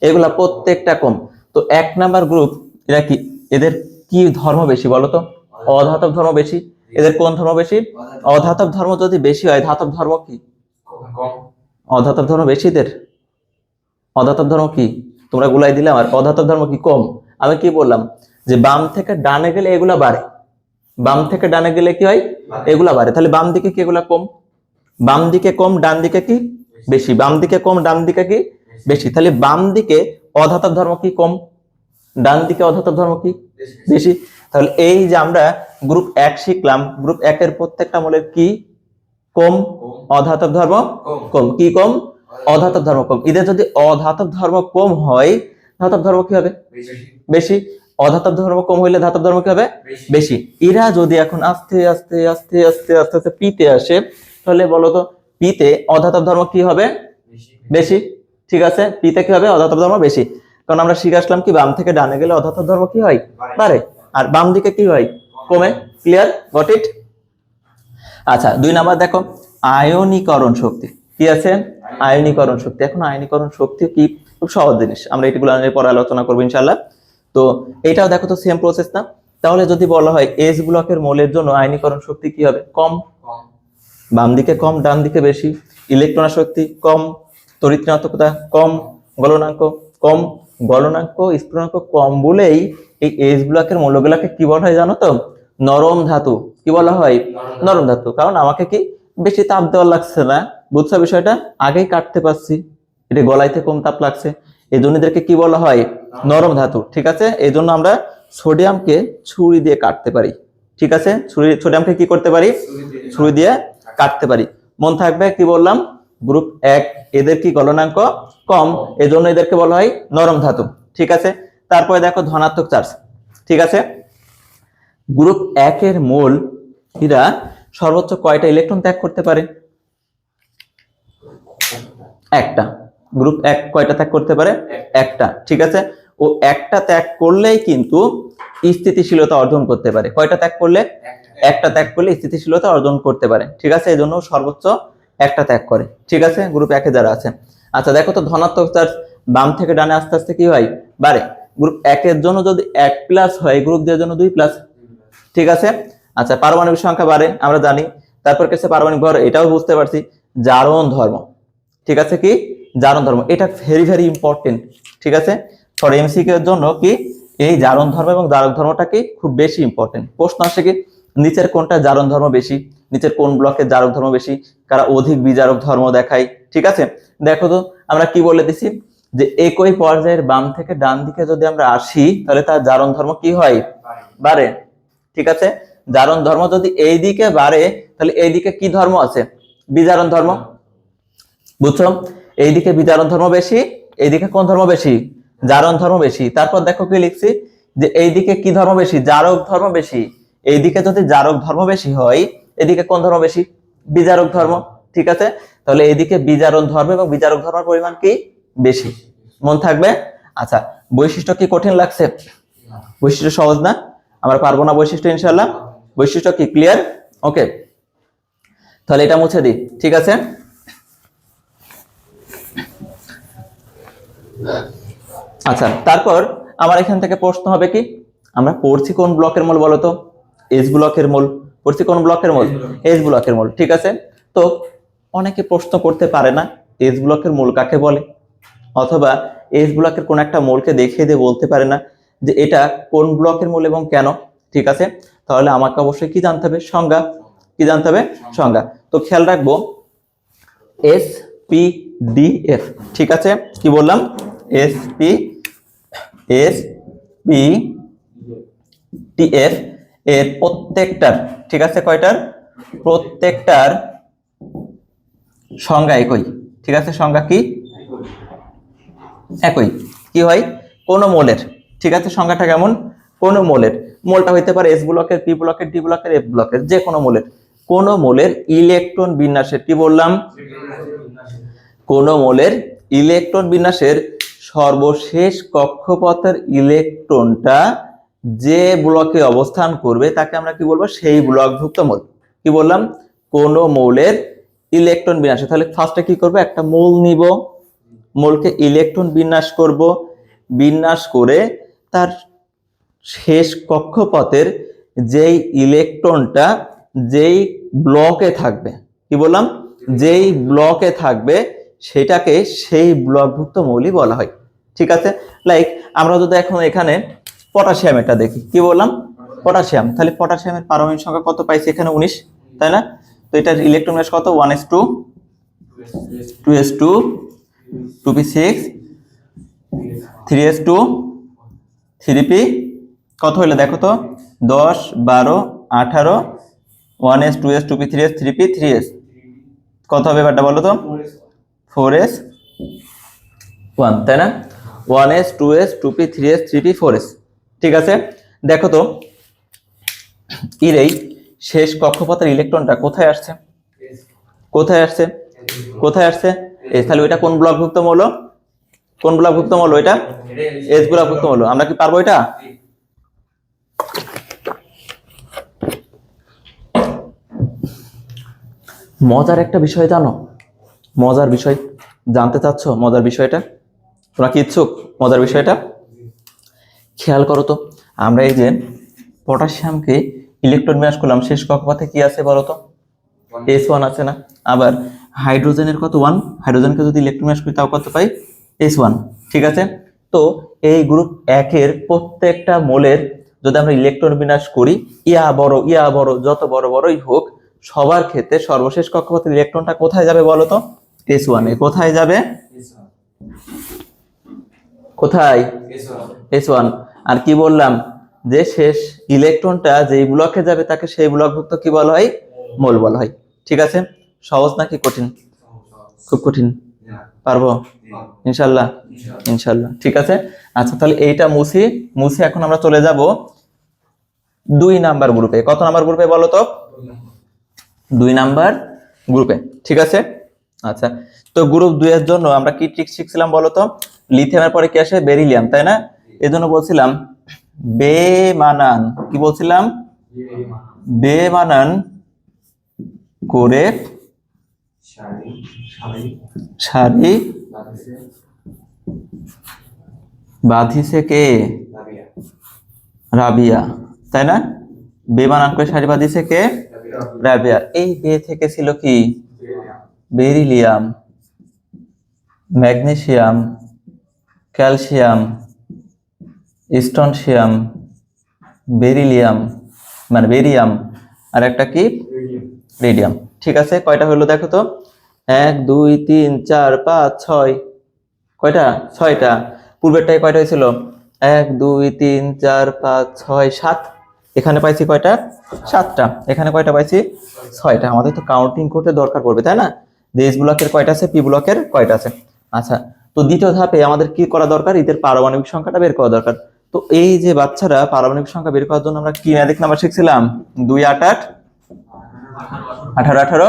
এগুলা প্রত্যেকটা কম। তো 1 নাম্বার গ্রুপ, এরা কি, এদের কি ধর্ম বেশি বলো তো, অধাতব ধর্ম বেশি। এদের কোন ধর্ম বেশি, অধাতব ধর্ম যদি বেশি হয়, ধাতব ধর্ম কি, অধাতব ধর্ম বেশি এদের, অধাতব ধর্ম কি, তোমরা গুলাই দিলে আমার, অধাতব ধর্ম কি কম। আমি কি বললাম, যে বাম থেকে ডানে গেলে এগুলা বাড়ে, বাম থেকে ডানে গেলে কি হয়, এগুলা বাড়ে। তাহলে বাম দিকে কি এগুলা কম, বাম দিকে কম, ডান দিকে কি বেশি, বাম দিকে কম, ডান দিকে কি বেশি। তাহলে বাম দিকে অধাতব ধর্ম কি কম, ডান দিকে অধাতব ধর্ম কি বেশি। তাহলে এই যে আমরা গ্রুপ 1 শিখলাম, গ্রুপ 1 এর প্রত্যেকটা মূলের কি কম, অধাতব ধর্ম কম, কি কম, অধাতব ধর্ম কম। এদের যদি অধাতব ধর্ম কম হয়, ধাতব ধর্ম কি হবে, বেশি। অধাতব ধর্ম কম হইলে ধাতব ধর্ম কি হবে, বেশি। এরা যদি এখন আস্তে আস্তে আস্তে আস্তে আস্তে আস্তে পিতে আসে, তাহলে বলো তো পিতে অধাতব ধর্ম কি হবে, বেশি, ঠিক আছে, পিতে কি হবে, অধাতব ধর্ম বেশি। কারণ আমরা শিখে আসলাম কি, বাম থেকে ডানে গেলে অধাতব ধর্ম কি হয়, বাড়ে, আর বাম দিকে কি হয়, কমে। Clear, got it. আচ্ছা, 2 নাম্বার দেখো, আয়নীকরণ শক্তি কি আছে, আয়নীকরণ শক্তি। এখন আয়নীকরণ শক্তি কি, খুব সহজ জিনিস, আমরা এগুলো নিয়ে পরে আলোচনা করবো ইনশাআল্লাহ। তো এটাও দেখো তো সেম প্রসেস না। তাহলে যদি বলা হয় এস ব্লকের মোলের জন্য আয়নীকরণ শক্তি কি হবে, কম, বাম দিকে কম, ডান দিকে বেশি, ইলেকট্রন শক্তি কম, তড়িৎ ঋণাত্মকতা কম, গলনাঙ্ক কম, গলনাঙ্ক স্ফুটনাঙ্ক কম বলেই এই এস ব্লকের মৌলগুলাকে কি বলা হয় জানো তো, নরম ধাতু। কি বলা হয়, নরম ধাতু। কারণ আমাকে কি বেশি তাপ দেওয়া লাগছে না, বুঝছো বিষয়টা, আগেই কাটতে পারছি, এটা গলাইতে কম তাপ লাগছে, এই জন্য এদেরকে কি বলা হয়, নরম ধাতু, ঠিক আছে। এই জন্য আমরা সোডিয়ামকে ছুরি দিয়ে কাটতে পারি, ঠিক আছে, সোডিয়ামকে কি করতে পারি, ছুরি দিয়ে কাটতে পারি। মন থাকবে কি বললাম, গ্রুপ 1 এদের কি গলনাঙ্ক কম, এজন্য এদেরকে বলা হয় নরম ধাতু, ঠিক আছে। তারপরে দেখো ধনাত্মক চার্জ, ঠিক আছে। গ্রুপ 1 এর মোল এরা সর্বোচ্চ কয়টা ইলেকট্রন ত্যাগ করতে পারে, একটা। গ্রুপ 1 কয়টা ত্যাগ করতে পারে, একটা, ঠিক আছে। ও একটা ত্যাগ করলেই কিন্তু স্থিতিশীলতা অর্জন করতে পারে, কয়টা ত্যাগ করলে, একটা ত্যাগ করলে স্থিতিশীলতা অর্জন করতে পারে, ঠিক আছে। এই জন্য সর্বোচ্চ একটা ত্যাগ করে, ঠিক আছে, গ্রুপ 1 এ যারা আছে। আচ্ছা দেখো তো, ধনাত্মক চার্জ বাম থেকে ডানে আস্তে আস্তে কি হয়, বাড়ে। গ্রুপ 1 এর জন্য যদি 1+ হয়, গ্রুপ 2 এর জন্য 2+, ঠিক আছে। আচ্ছা, পারমাণবিক সংখ্যা বাড়ে আমরা জানি। তারপর কাছে পারমাণবিক ভর, এটাও বুঝতে পারছি। জারণ ধর্ম, ঠিক আছে, কি জারণ ধর্ম, এটা ভেরি ভেরি ইম্পর্টেন্ট, ঠিক আছে, ফর এমসিকিউ এর জন্য কি এই জারণ ধর্ম এবং জারক ধর্মটা কি খুব বেশি ইম্পর্টেন্ট। প্রশ্ন আসে কি, নিচের কোনটা জারণ ধর্ম বেশি, নিচের কোন ব্লকের জারক ধর্ম বেশি, কারা অধিক বিজারক ধর্ম দেখায়, ঠিক আছে। দেখো তো আমরা কি বলে দিছি, যে একই পর্যায়ের বাম থেকে ডান দিকে যদি আমরা আসি, তাহলে তার জারণ ধর্ম কি হয়, বাড়ে, ঠিক আছে। জারণ ধর্ম যদি এই দিকে বাড়ে, তাহলে এই দিকে কি ধর্ম আছে, বিজারণ ধর্ম, বুঝছো। এইদিকে বিজারণ ধর্ম বেশি, এইদিকে কোন ধর্ম বেশি, জারণ ধর্ম বেশি। তারপর দেখো কি লিখছি, যে এইদিকে কি ধর্ম বেশি, জারক ধর্ম বেশি। এইদিকে যদি জারক ধর্ম বেশি হয়, এদিকে কোন ধর্ম বেশি, বিজারক ধর্ম, ঠিক আছে। তাহলে এইদিকে বিজারণ ধর্ম এবং বিজারক ধর্মের পরিমাণ কি বেশি, মন থাকবে। আচ্ছা, বৈশিষ্ট্য কি কঠিন লাগছে, বৈশিষ্ট্য সহজ না, আমরা পারবো না বৈশিষ্ট্য ইনশাআল্লাহ। বৈশিষ্ট্য কি ক্লিয়ার, ওকে। তাহলে এটা মুছে দিই, ঠিক আছে। আচ্ছা, তারপর আমার এখান থেকে প্রশ্ন হবে কি, আমরা পড়ছি কোন ব্লকের মোল বলতো, এস ব্লকের মোল পড়ছি, কোন ব্লকের মোল, এস ব্লকের মোল, ঠিক আছে। তো অনেকে প্রশ্ন করতে পারে না এস ব্লকের মোল কাকে বলে, অথবা এস ব্লকের কোন একটা মোলকে দেখিয়ে দিয়ে বলতে পারে না যে এটা কোন ব্লকের মোল এবং কেন, ঠিক আছে। তাহলে আমাকে অবশ্যই কি জানতে হবে, সংজ্ঞা, কি জানতে হবে, সংজ্ঞা। তো খেয়াল রাখবো, এস পি ডি এফ। ঠিক আছে, কি বললাম? এস পি টি এফ এর প্রত্যেকটার, ঠিক আছে, কয়টার? প্রত্যেকটার সংজ্ঞা একই। ঠিক আছে, সংজ্ঞা কি? একই। কি হয়? কোন মোলের, ঠিক আছে, সংজ্ঞাটা কেমন? কোন মোলের, মোলটা হইতে পারে এস ব্লকের, পি ব্লকের, ডি ব্লকের, এফ ব্লকের, যে কোনো মোলের, কোন মোলের ইলেকট্রন বিন্যাসের, কি বললাম? কোন মোলের ইলেকট্রন বিন্যাসের সর্বশেষ কক্ষপথের ইলেকট্রনটা যে ব্লকে অবস্থান করবে তাকে আমরা কি বলবো? সেই ব্লকভুক্ত মোল। কি বললাম? কোন মৌলের ইলেকট্রন বিন্যাসে, তাহলে ফার্স্টে কি করবো? একটা মোল নিব, মোলকে ইলেকট্রন বিন্যাস করব, বিন্যাস করে তার শেষ কক্ষপথের যেই ইলেকট্রনটা যেই ব্লকে থাকবে, কি বললাম? যেই ব্লকে থাকবে সেটাকে সেই ব্লকভুক্ত মৌলই বলা হয়। ঠিক আছে, লাইক আমরা যদি এখন এখানে পটাশিয়ামটা দেখি, কি বললাম? পটাশিয়াম, তাহলে পটাশিয়ামের পারমাণবিক সংখ্যা কত পাইছি? এখানে 19, তাই না? তো এটার ইলেকট্রন বিন্যাস কত? 1s2, 2s2, 2p6, 3s2, 3p, কত হইলো দেখো তো? 10, 12, 18, 1s, 2s, 2p, 3s, 3p, 3s, কত হবে এবারটা বলো তো? 4s 1, তাই না? 1s, 2s, 2p, 3s, 3p, 4s। ঠিক আছে, দেখো তো এর এই শেষ কক্ষপথের ইলেকট্রনটা কোথায় আসছে? কোথায় আসছে? কোথায় আসছে? এই, তাহলে ওইটা কোন ব্লকভুক্ত মৌল? কোন ব্লকভুক্ত মৌল এটা? এস ব্লকভুক্ত মৌল। আমরা কি পারবো এটা? মজার একটা বিষয় জানো, মজার বিষয় জানতে চাচ্ছ? মজার বিষয়টা তোমরা কি ইচ্ছুক? মজার বিষয়টা খেয়াল করো তো। আমরা এই যে পটাশিয়ামকে ইলেকট্রন বিন্যাস করলাম, শেষ কক্ষপথে কি আছে বলো তো? S1 আছে না? আবার হাইড্রোজেনের কত? 1। হাইড্রোজেনকে যদি ইলেকট্রন বিন্যাস করি তাও কত পাই? S1। ঠিক আছে, তো এই গ্রুপ 1 এর প্রত্যেকটা মোলের যদি আমরা ইলেকট্রন বিন্যাস করি, ইয়া বড় যত বড় বড়ই হোক, সবার ক্ষেত্রে সর্বশেষ কক্ষপথের ইলেকট্রনটা কোথায় যাবে বলো তো? S1 এ। কোথায় যাবে? কোথায়? S1। আর কি বললাম? যে শেষ ইলেকট্রনটা যেই ব্লকে যাবে তাকে সেই ব্লকভুক্ত কি বলা হয়? মোল বলা হয়। ঠিক আছে, সহজ নাকি কঠিন? খুব কঠিন? পারবো ইনশাল্লাহ? ইনশাল্লাহ। ঠিক আছে, আচ্ছা তাহলে এইটা মুছি মুছি এখন আমরা চলে যাব 2 নাম্বার গ্রুপে। কত নাম্বার গ্রুপে বলো তো? 2 নাম্বার গ্রুপে। ঠিক আছে, আচ্ছা তো গ্রুপ 2 এর জন্য আমরা কি ট্রিক শিখছিলাম বলো তো? লিথিয়ামের পরে কি আসে? বেরিলিয়াম, তাই না? এজন্য বলছিলাম বেমানান, কি বলছিলাম? বেমানান করে সারি বাঁধিছে কে? রাবিয়া, তাই না? বেমানান করে সারি বাঁধিছে কে? রাবিয়া। এই বে থেকে ছিল কি? Beryllium, magnesium, calcium, strontium, beryllium মানে বেরিয়াম, আর একটা কি? রেডিয়াম। ঠিক আছে, কয়টা হলো দেখো তো? 1 2 3 4 5 6, কয়টা? 6টা। পূর্বেরটাই কয়টা হয়েছিল? 1 2 3 4 5 6 7, এখানে পাইছি কয়টা? 7টা। এখানে কয়টা পাইছি? 6টা। আমাদের তো কাউন্টিং করতে দরকার পড়বে, তাই না? যে এস ব্লকের কয়টা আছে, পি ব্লকের কয়টা আছে। আচ্ছা, তো দ্বিতীয় ধাপে আমাদের কি করা দরকার? এদের পারমাণবিক সংখ্যাটা বের করা দরকার। তো এই যে বাচ্চারা পারমাণবিক সংখ্যা বের করার জন্য আমরা কি ম্যাথিক নাম্বার শিখছিলাম? 2 8 8 18 18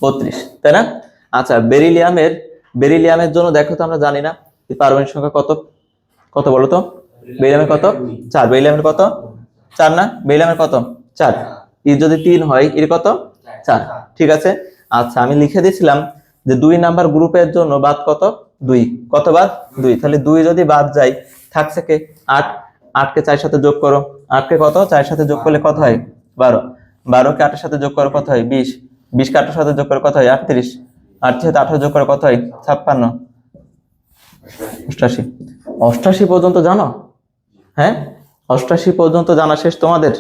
32, তাই না? আচ্ছা, বেরিলিয়ামের জন্য দেখো তো আমরা জানি না পারমাণবিক সংখ্যা কত? কত বলো তো? বেরিলিয়ামের কত? 4। বেরিলিয়ামের কত? 4 না? বেরিলিয়ামের কত? 4। এর যদি 3 হয়, এর কত? 4। ঠিক আছে, আচ্ছা আমি লিখে দিয়েছিলাম যে 2 নাম্বার গ্রুপের জন্য বাদ কত? 2। কত বাদ? 2। তাহলে 2 যদি বাদ যায় থাকছে কে? 8। 8 কে 4 সাথে যোগ করো। 8 কে কত? 4 সাথে যোগ করলে কত হয়? 12। 12 কে 8 এর সাথে যোগ করো কত হয়? 20। 20 কে 8 এর সাথে যোগ করো কত হয়? 38। 38 সাথে 18 যোগ করো কত হয়? 56। 88। 88 পর্যন্ত জানো? হ্যাঁ, 88 পর্যন্ত জানা শেষ তোমাদের?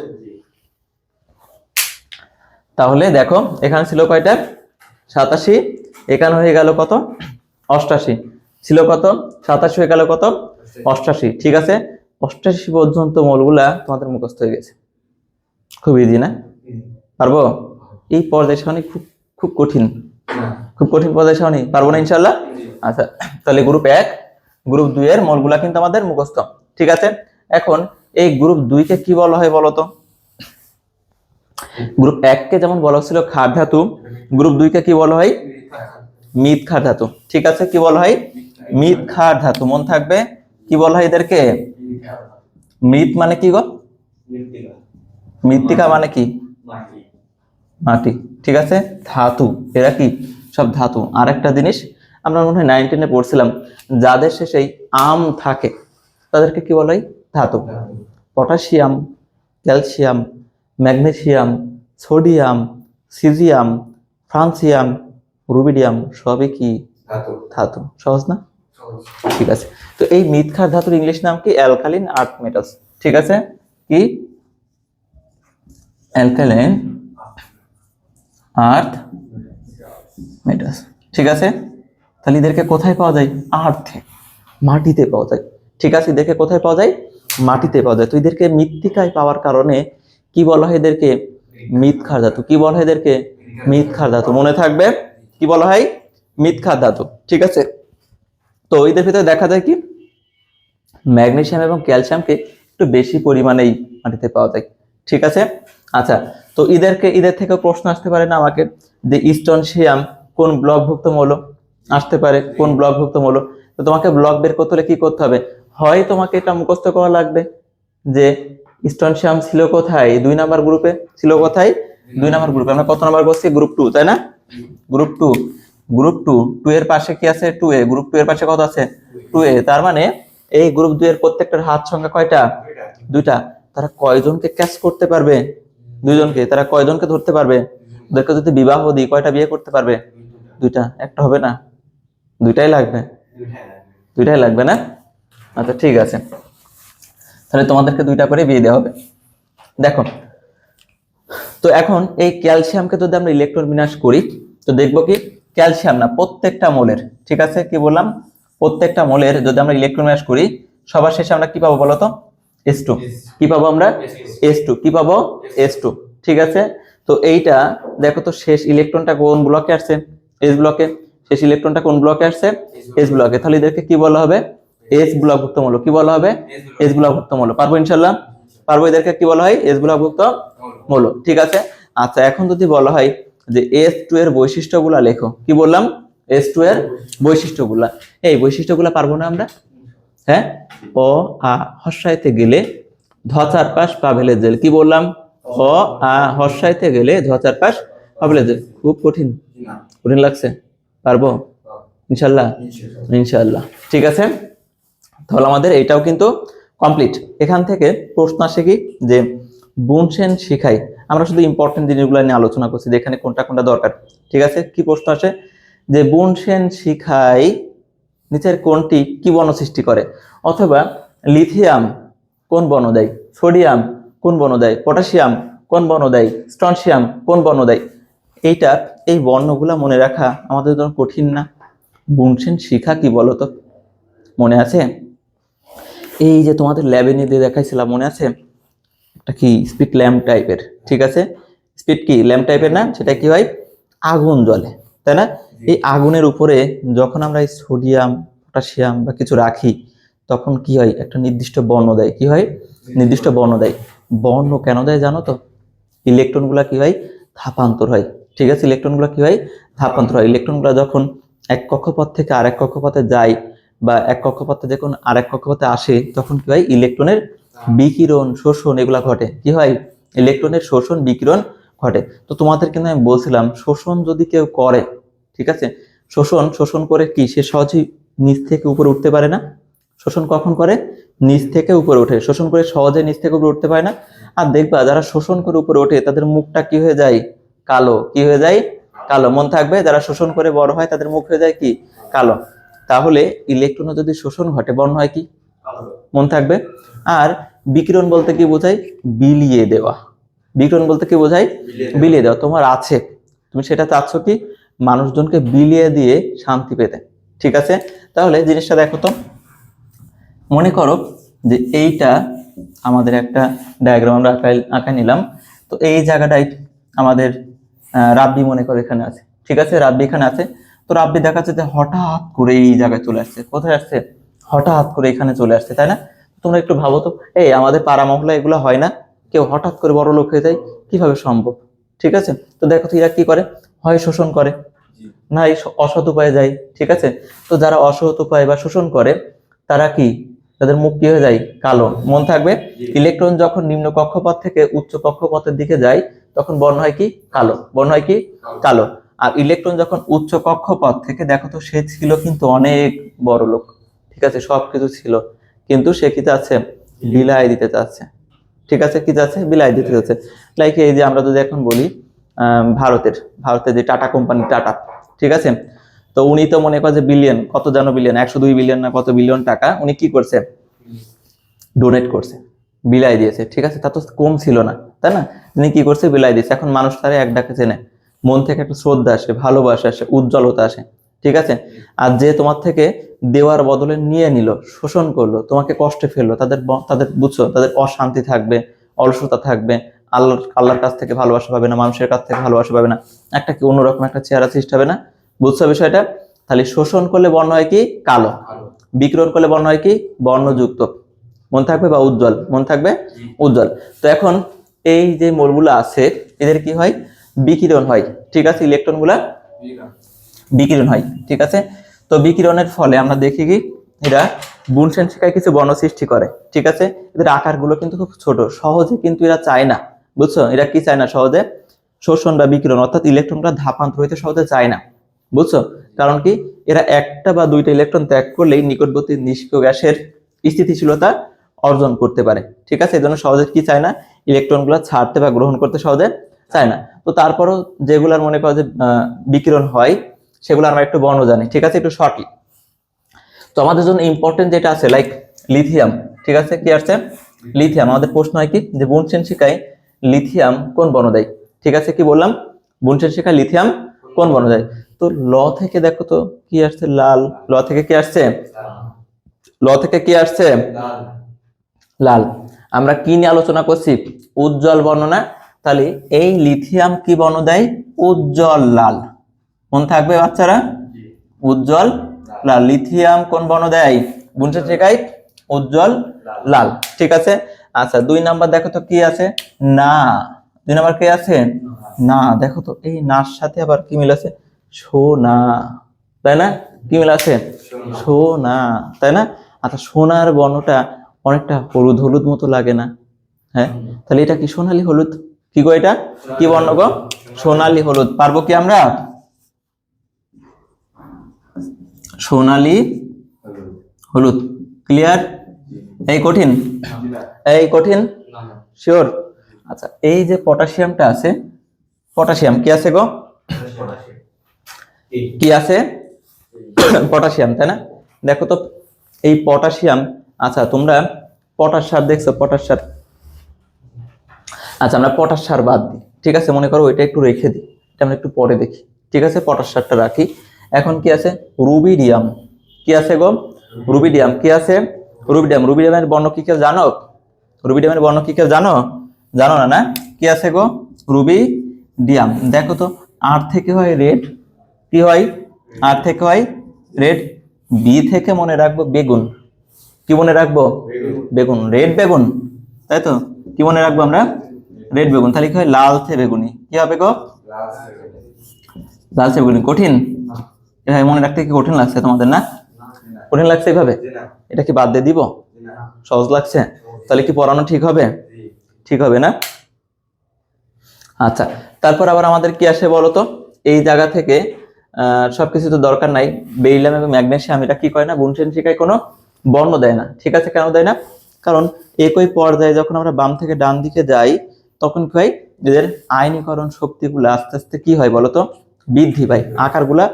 তাহলে দেখো এখানে ছিল কয়টা? 87, এখানে হয়ে গেল কত 88, ছিল কত 87, হয়ে গেল কত 88। ঠিক আছে, 88 পর্যন্ত মৌলগুলা তোমাদের মুখস্থ হয়ে গেছে। খুব ইজি না? পারবো? এই পর্যায় সারণী খুব খুব কঠিন, খুব কঠিন পর্যায় সারণী, পারবো না ইনশাল্লাহ। আচ্ছা, তাহলে গ্রুপ 1 গ্রুপ 2 এর মৌলগুলা কিন্তু আমাদের মুখস্থ। ঠিক আছে, এখন এই গ্রুপ 2 কে কি বলা হয় বলো তো? গ্রুপ 1 কে যেমন বলা হচ্ছিল ক্ষার ধাতু, গ্রুপ 2 কে কি বলা হয়? মৃৎ ক্ষার ধাতু। ঠিক আছে, কি বলা হয়? মৃৎ ক্ষার ধাতু। মন থাকবে, কি বলা হয় এদেরকে? মৃৎ মানে কি গো? মৃত্তিকা মানে কি? মাটি। ঠিক আছে, ধাতু, এরা কি সব ধাতু। আর একটা জিনিস আমরা মনে হয় 19-এ পড়ছিলাম, যাদের শেষে আম থাকে তাদেরকে কি বলা হয়? ধাতু। Potassium, calcium, magnesium, sodium, caesium, francium, rubidium সবই কি? ধাতু। সহজ না? ঠিক আছে, তো এই মৃৎ ক্ষার ধাতুর ইংলিশ নাম কি? অ্যালকালিন আর্থ মেটালস। ঠিক আছে, কি? অ্যালকালাইন আর্থ মেটালস। ঠিক আছে, তাহলে এদেরকে কোথায় পাওয়া যায়? আর্থে, মাটিতে পাওয়া যায়। ঠিক আছে, এদেরকে কোথায় পাওয়া যায়? মাটিতে পাওয়া যায়। তো এদেরকে মৃত্তিকায় পাওয়ার কারণে কি বলা হয় এদেরকে? মৃৎ ক্ষার ধাতু। কি বলা হয় এদেরকে? মৃৎ ক্ষার ধাতু। মনে থাকবে, কি বলা হয়? মৃৎ ক্ষার ধাতু। ঠিক আছে, তো এদের ভিতরে দেখা যায় কি ম্যাগনেসিয়াম এবং ক্যালসিয়ামকে একটু বেশি পরিমাণেই মাটিতে পাওয়া যায়। ঠিক আছে, আচ্ছা, তো এদের থেকে প্রশ্ন আসতে পারে না আমাকে, যে স্ট্রনশিয়াম কোন ব্লকভুক্ত মৌল? আসতে পারে, কোন ব্লকভুক্ত মৌল? তো তোমাকে ব্লক বের করতে হলে কি করতে হবে? হয় তোমাকে এটা মুখস্থ করা লাগবে যে স্ট্রনশিয়াম ছিল কোথায়? 2 নাম্বার গ্রুপে। ছিল কোথায়? 2 নাম্বার গ্রুপে। আমরা কত নাম্বার করছি? গ্রুপ 2, তাই না? গ্রুপ 2, গ্রুপ 2 এর পাশে কি আছে? 2a। গ্রুপ 2 এর পাশে কত আছে? 2a। তার মানে এই গ্রুপ 2 এর প্রত্যেকটার হাত সংখ্যা কয়টা? 2টা। তারা কয়জনকে ক্যাচ করতে পারবে? 2জনকে। তারা কয়জনকে ধরতে পারবে? ওদেরকে যদি বিবাহ দিই, কয়টা বিয়ে করতে পারবে? 2টা। একটা হবে না? 2টাই লাগবে। 2টাই লাগবে না? আচ্ছা, ঠিক আছে, তাহলে তোমাদেরকে 2টা করে বিয়ে দেওয়া হবে। দেখো, তো এখন এই ক্যালসিয়ামকে যদি আমরা ইলেকট্রন বিন্যাস করি, তো দেখবো কি ক্যালসিয়াম না, প্রত্যেকটা মোলের, ঠিক আছে, কি বললাম, প্রত্যেকটা মোলের যদি আমরা ইলেকট্রন বিন্যাস করি, সবার শেষে আমরা কি পাবো বলতো? S2। কি পাবো আমরা? S2। কি পাবো? S2। ঠিক আছে, তো এইটা দেখো তো, শেষ ইলেকট্রনটা কোন ব্লকে আসছে? S ব্লকে। শেষ ইলেকট্রনটা কোন ব্লকে আসছে? S ব্লকে। তাহলে এদেরকে কি বলা হবে? S ব্লকভুক্ত মৌল। কি বলা হবে? S ব্লকভুক্ত মৌল। পারবো ইনশাআল্লাহ? পারবো। এদেরকে কি বলা হয়? S ব্লকভুক্ত মৌল। ঠিক আছে, আচ্ছা, এখন যদি বলা হয় যে S2 এর বৈশিষ্ট্যগুলা লেখো, কি বললাম? S2 এর বৈশিষ্ট্যগুলা। এই বৈশিষ্ট্যগুলা পারবো না আমরা? হ্যাঁ, অ আ হর্ষাইতে গেলে ধচার পাশ পাভেলে জেল। কি বললাম? অ আ হর্ষাইতে গেলে ধচার পাশ পাভেলে জেল। খুব কঠিন, কঠিন লাগছে? পারবো ইনশাআল্লাহ? ইনশাআল্লাহ। ঠিক আছে, তাহলে আমাদের এইটাও কিন্তু কমপ্লিট। এখান থেকে প্রশ্ন আসে কি যে বুনসেন শিখাই, আমরা শুধু ইম্পর্টেন্ট জিনিসগুলো নিয়ে আলোচনা করছি, যে এখানে কোনটা কোনটা দরকার। ঠিক আছে, কি প্রশ্ন আসে যে বুনসেন শিখাই নিচের কোনটি কি বর্ণ সৃষ্টি করে? অথবা লিথিয়াম কোন বর্ণ দেয়? সোডিয়াম কোন বর্ণ দেয়? পটাশিয়াম কোন বর্ণ দেয়? স্ট্রনশিয়াম কোন বর্ণ দেয়? এইটা, এই বর্ণগুলা মনে রাখা আমাদের জন্য কঠিন না? বুনসেন শিখা কি বলতো? মনে আছে? এই যে তোমাদের ল্যাবে নিয়ে দিয়ে দেখাইছিলাম, মনে আছে? একটা কি স্পিড ল্যাম্প টাইপের। ঠিক আছে, স্পিড কি ল্যাম্প টাইপের না? সেটা কি হয়? আগুন জ্বলে, তাই না? এই আগুনের উপরে যখন আমরা এই সোডিয়াম, পটাশিয়াম বা কিছু রাখি, তখন কি হয়? একটা নির্দিষ্ট বর্ণ দেয়। কি হয়? নির্দিষ্ট বর্ণ দেয়। বর্ণ কেন দেয় জানো তো? ইলেকট্রনগুলা কি হয়? ধাপান্তর হয়। ঠিক আছে, ইলেকট্রনগুলো কি হয়? ধাপান্তর হয়। ইলেকট্রনগুলো যখন এক কক্ষপথ থেকে আরেক কক্ষপথে যায়, বা এক কক্ষপথে যখন আরেক কক্ষপথে আসে, তখন কি হয়? ইলেকট্রনের বিকিরণ, শোষণ, এগুলা ঘটে। কি হয়? ইলেকট্রনের শোষণ, বিকিরণ ঘটে। তো তোমাদের কিন্তু আমি বলছিলাম, শোষণ যদি কেউ করে, ঠিক আছে, শোষণ করে কি সে সহজেই নিচ থেকে উপরে উঠতে পারে না? শোষণ কখন করে? নিচ থেকে উপরে ওঠে। শোষণ করে সহজে নিচ থেকে উপরে উঠতে পারে না। আর দেখবা যারা শোষণ করে উপরে ওঠে, তাদের মুখটা কি হয়ে যায়? কালো। কি হয়ে যায়? কালো। মন থাকবে, যারা শোষণ করে বড় হয় তাদের মুখ হয়ে যায় কি? কালো। তাহলে ইলেকট্রনের যদি শোষণ ঘটে, বর্ণ হয় কি? মন থাকবে। আর বিকিরণ বলতে কি বোঝায়? বিলিয়ে দেওয়া। বিকিরণ বলতে কি বোঝায়? বিলিয়ে দেওয়া। তোমার আছে, তুমি সেটা চাচ্ছ কি? মানুষজনকে বিলিয়ে দিয়ে শান্তি পেতে। ঠিক আছে, তাহলে জিনিসটা দেখো তো, মনে করো যে এইটা আমাদের একটা ডায়াগ্রাম আমরা আঁকা নিলাম। তো এই জায়গাটাই আমাদের রাব্বি মনে করো এখানে আছে। ঠিক আছে, রাব্বি এখানে আছে। তো রাব্বি দেখা যাচ্ছে যে হঠাৎ করে এই জায়গায় চলে আসছে। কোথায় আসছে? হঠাৎ করে এখানে চলে আসছে, তাই না? তোমরা একটু ভাবো তো, এই আমাদের পাড়া মহল্লা এগুলো হয় না? কেউ হঠাৎ করে বড় লোক হয়ে যায়, কিভাবে সম্ভব? ঠিক আছে, তো দেখো তো এরা কি করে, হয় শোষণ করে, না এই অসৎ উপায়ে যায়। ঠিক আছে, তো যারা অসৎ উপায় বা শোষণ করে তারা কি, তাদের মুখ কি হয়ে যায়? কালো। মন থাকবে, ইলেকট্রন যখন নিম্ন কক্ষপথ থেকে উচ্চ কক্ষপথের দিকে যায় তখন বর্ণ হয় কি? কালো। বর্ণ হয় কি? কালো। আর ইলেকট্রন যখন উচ্চ কক্ষপথ থেকে, দেখো তো সে ছিল কিন্তু অনেক বড় লোক, ঠিক আছে, সবকিছু ছিল, কিন্তু সে কি চাচ্ছে? বিলাই দিতে চাচ্ছে। ঠিক আছে, কি চাচ্ছে? বিলাই দিতে চাচ্ছে। লাইক এই যে আমরা যদি এখন বলি ভারতের যে টাটা কোম্পানি, টাটা, ঠিক আছে, তো উনি তো মনে করে যে বিলিয়ন, কত জানো বিলিয়ন, 102 বিলিয়ন না কত বিলিয়ন টাকা উনি কি করছে? ডোনেট করছে, বিলাই দিয়েছে। ঠিক আছে, তা তো কম ছিল না, তাই না? তিনি কি করছে? বিলাই দিয়েছে। এখন মানুষ তারা এক ডাকে চেনে, মন থেকে একটা শ্রদ্ধা আসে, ভালোবাসা আসে, উজ্জ্বলতা আসে। ঠিক আছে, আর যে তোমার থেকে দেওয়ার বদলে নিয়ে নিল, শোষণ করলো, তোমাকে কষ্টে ফেললো, তাদের বুঝছো, তাদের অশান্তি থাকবে, অলসতা থাকবে, আল্লাহর কাছ থেকে ভালোবাসা পাবে না, মানুষের কাছ থেকে ভালোবাসা পাবে না, একটা কি অন্যরকম একটা চেহারা সৃষ্টি হবে না? বুঝছো বিষয়টা? তাহলে শোষণ করলে বর্ণ হয় কি? কালো, বিকিরণ করলে বর্ণ হয় কি? বর্ণযুক্ত। মন থাকবে বা উজ্জ্বল, মন থাকবে উজ্জ্বল। তো এখন এই যে মোলগুলো আছে এদের কি হয়? বিকিরণ হয়। ঠিক আছে, ইলেকট্রন গুলা বিকিরণ হয়। ঠিক আছে, তো বিকিরণের ফলে আমরা দেখি কি, এরা বুনসেন শিকায় কিছু বর্ণ সৃষ্টি করে। ঠিক আছে, এদের আকারগুলো কিন্তু খুব ছোট, সহজে কিন্তু এরা চায় না। বুঝছো, এরা কি চায় না? সহজে শোষণ বা বিকিরণ অর্থাৎ ইলেকট্রনগুলো ধাপান্তর হইতে সহজে চায় না। বুঝছো, কারণ কি, এরা একটা বা দুইটা ইলেকট্রন ত্যাগ করলেই নিকটবর্তী নিষ্ক্রিয় গ্যাসের স্থিতিশীলতা অর্জন করতে পারে। ঠিক আছে, এই জন্য সহজে কি চায় না? ইলেকট্রনগুলো ছাড়তে বা গ্রহণ করতে সহজে চায় না। তো তারপরও যেগুলার মনে করো যে বিকিরণ হয় সেগুলো আমরা একটু বর্ণ জানি। ঠিক আছে, একটু শর্টলি। তো আমাদের জন্য ইম্পর্টেন্ট যেটা আছে লাইক লিথিয়াম। ঠিক আছে, কি আসছে? লিথিয়াম। আমাদের প্রশ্ন হয় কি যে বুনসেন শিকায় লিথিয়াম কোন বর্ণ দেয়? ঠিক আছে, কি বললাম? বুনসেন শিকায় লিথিয়াম কোন বর্ণ দেয়? তো ল থেকে দেখো তো কি আসছে? লাল। ল থেকে কি আসছে? ল থেকে কি আসছে? লাল। আমরা কি নিয়ে আলোচনা করছি? উজ্জ্বল বর্ণনা। তাহলে এই লিথিয়াম কি বর্ণ দেয়? উজ্জ্বল লাল। মন থাকবে বাচ্চারা? উজ্জ্বল লাল। লিথিয়াম কোন বর্ণ দেয়? বুনসেন শিকায় উজ্জ্বল লাল। ঠিক আছে, আচ্ছা 2 নাম্বার দেখো তো কি আছে? না। 2 নাম্বার কি আছে? না। দেখো তো এই নার সাথে আবার কি মিল আছে? সোনা, তাই না? কি মিল আছে? সোনা, তাই না? আচ্ছা, সোনার বর্ণটা অনেকটা হলুদ হলুদ মতো লাগে না? হ্যাঁ, তাহলে এটা কি সোনালী হলুদ? কি গো, এটা কি বর্ণ গো? সোনালী হলুদ। পারবো কি আমরা? সোনালী হলুদ। ক্লিয়ার? এই কঠিন? এই কঠিন? শিওর? আচ্ছা, এই যে পটাশিয়ামটা আছে, পটাশিয়াম কি আছে গো? কি আছে? পটাশিয়াম, তাই না? দেখো তো এই পটাশিয়াম। আচ্ছা, তোমরা পটাশ সার দেখছো? পটাশ সার। আচ্ছা, আমরা পটাশ সার বাদ দিই। ঠিক আছে, মনে করো ওইটা একটু রেখে দিই, এটা আমরা একটু পরে দেখি। ঠিক আছে, পটাশ সারটা রাখি। এখন কি আছে? রুবিডিয়াম। কি আছে গো? রুবিডিয়াম। কি আছে? রুবিডিয়াম। রুবিডিয়ামের বর্ণ কি কেউ জানো? রুবিডিয়ামের বর্ণ কি কেউ জানো? জানো না, না? কি আছে গো? রুবিডিয়াম। দেখো তো, আর থেকে হয় রেড। কি হয়? আর থেকে হয় রেড। বি থেকে মনে রাখবো বেগুন। কি মনে রাখবো? বেগুন। রেড বেগুন, তাই তো? কি মনে রাখবো আমরা? রেড বেগুন। তাহলে কি হয়? লালচে বেগুনি। কি হবে গো? লালচে বেগুনি। কঠিন? এভাবে মনে রাখতে কি কঠিন লাগছে তোমাদের, না? কঠিন লাগছে এইভাবে? এটা কি বাদ দিয়ে দিব? সহজ লাগছে? তাহলে কি পড়ানো ঠিক হবে? ঠিক হবে না? আচ্ছা, তারপর আবার আমাদের কি আসে বলতো? এই জায়গা থেকে সবকিছু তো দরকার নাই, বেরিলিয়াম এবং ম্যাগনেসিয়াম এটা কি করে না? বুনসেন শিকায় কোনো বর্ণ দেয় না। ঠিক আছে, কেন দেয় না? কারণ একই পর্যায়ে যখন আমরা বাম থেকে ডান দিকে যাই তখন কি হয়? এদের আয়নীকরণ শক্তিগুলো আস্তে আস্তে কি হয় বলতো? বৃদ্ধি পায়, আকারগুলা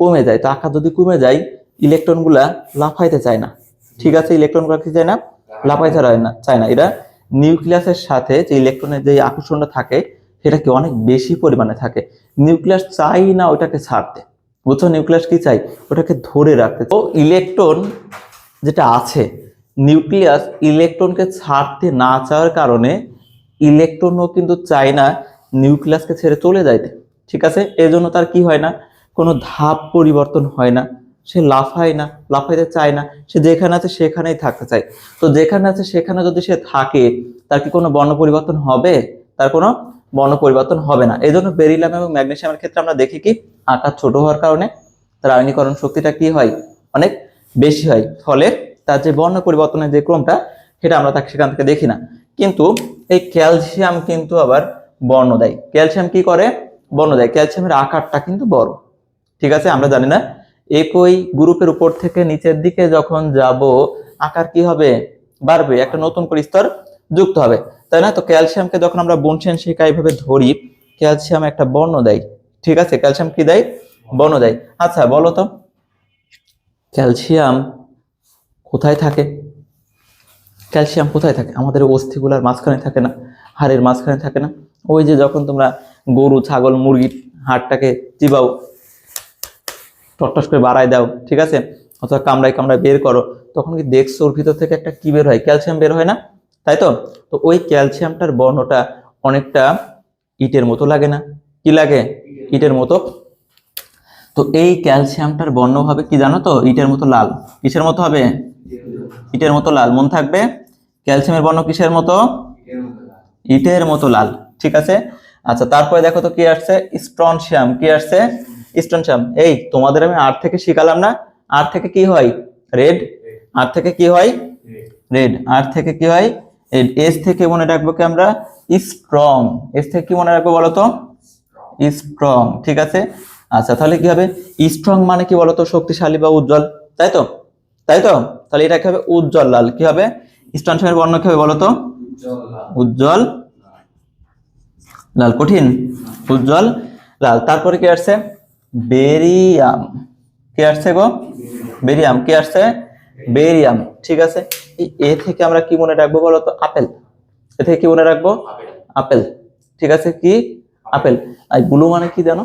কমে যায়। তো আকার যদি কমে যায়, ইলেকট্রন গুলা লাফাইতে চায় না। ঠিক আছে, ইলেকট্রন গুলা কি চায় না? লাফাইতে চায় না। এরা নিউক্লিয়াসের সাথে যে ইলেকট্রনের যে আকর্ষণটা থাকে সেটা কি অনেক বেশি পরিমাণে থাকে। নিউক্লিয়াস চাই না ওটাকে ছাড়তে, বুঝছো? নিউক্লিয়াস কি চাই? ওটাকে ধরে রাখতে। তো ইলেকট্রন যেটা আছে, নিউক্লিয়াস ইলেকট্রনকে ছাড়তে না চাওয়ার কারণে ইলেকট্রনও কিন্তু চায় না নিউক্লিয়াসকে ছেড়ে চলে যাইতে, ঠিক আছে? এজন্য তার কি হয় না, কোনো ধাপ পরিবর্তন হয় না, সে লাফায় না, লাফাইতে চায় না, সে যেখানে আছে সেখানেই থাকতে চায়। তো যেখানে আছে সেখানে যদি সে থাকে, তার কি কোনো বর্ণ পরিবর্তন হবে? তার কোনো বর্ণ পরিবর্তন হবে না। এই জন্য বেরিলিয়াম এবং ম্যাগনেসিয়ামের ক্ষেত্রে আমরা দেখি কি, আকার ছোট হওয়ার কারণে তার আয়নীকরণ শক্তিটা কি হয়, অনেক বেশি হয়, ফলে তার যে বর্ণ পরিবর্তনের যে ক্রমটা, সেটা আমরা তাকে সেখান থেকে দেখি না। কিন্তু এই ক্যালসিয়াম কিন্তু আবার বর্ণ দেয়। ক্যালসিয়াম কি করে? বর্ণ দেয়। ক্যালসিয়ামের আকারটা কিন্তু বড়, ঠিক আছে? আমরা জানি না একই গ্রুপের উপর থেকে নিচের দিকে যখন যাব, আকার কি হবে? বাড়বে, একটা নতুন করে স্তর যুক্ত হবে, তাই না? তো ক্যালসিয়ামকে যখন আমরা বনশেন শিখা এইভাবে ধরি, ক্যালসিয়াম একটা বর্ণ দেয়, ঠিক আছে? ক্যালসিয়াম কি দেয়? বর্ণ দেয়। আচ্ছা বলো তো, ক্যালসিয়াম কোথায় থাকে? ক্যালসিয়াম কোথায় থাকে? আমাদের অস্থিগুলার মাঝখানে থাকে না, হাড়ের মাঝখানে থাকে না? ওই যে যখন তোমরা গরু, ছাগল, মুরগির হাড়টাকে চিবাও, টট্টস করে বাড়ায় দাও, ঠিক আছে, অথবা কামড়ায় কামড়ায় বের করো, তখন কি দেখছো ওর ভিতর থেকে একটা কি বের হয়? ক্যালসিয়াম বের হয় না, তাই তো? তো ওই ক্যালসিয়ামটার বর্ণটা অনেকটা ইটের মতো লাগে না? কি লাগে? ইটের মতো। তো এই ক্যালসিয়ামটার বর্ণ হবে কি জানো তো? ইটের মতো লাল। কিসের মতো হবে? ইটের মতো লাল। মন থাকবে, ক্যালসিয়ামের বর্ণ কিসের মতো? ইটের মতো লাল, ঠিক আছে? আচ্ছা তারপরে দেখো তো কি আসছে? স্ট্রনশিয়াম। কি আসছে? স্ট্রনশিয়াম। এই তোমাদের আমি আর থেকে শিখালাম না, আর থেকে কি হয়? রেড। আর থেকে কি হয়? রেড। আর থেকে কি হয়? এস থেকে মনে রাখবো কি আমরা? স্ট্রং। এস থেকে কি মনে রাখবো বলো তো? স্ট্রং, ঠিক আছে? আচ্ছা তাহলে কি হবে? স্ট্রং মানে কি বলতো? শক্তিশালী বা উজ্জ্বল, তাই তো? তাই তো? তাহলে এটা কি হবে? উজ্জ্বল লাল। কি হবে? স্ট্রনশিয়ামের বর্ণ কি হবে বলো তো? উজ্জ্বল লাল। কঠিন? উজ্জ্বল লাল। তারপরে কি আসছে? বেরিয়াম। কি আসছে গো? বেরিয়াম। কি আসছে? বেরিয়াম, ঠিক আছে? এই এ থেকে আমরা কি মনে রাখবো বলো তো? আপেল। এ থেকে কি মনে রাখবো? আপেল, ঠিক আছে? কি? আপেল। আর ব্লু মানে কি জানো?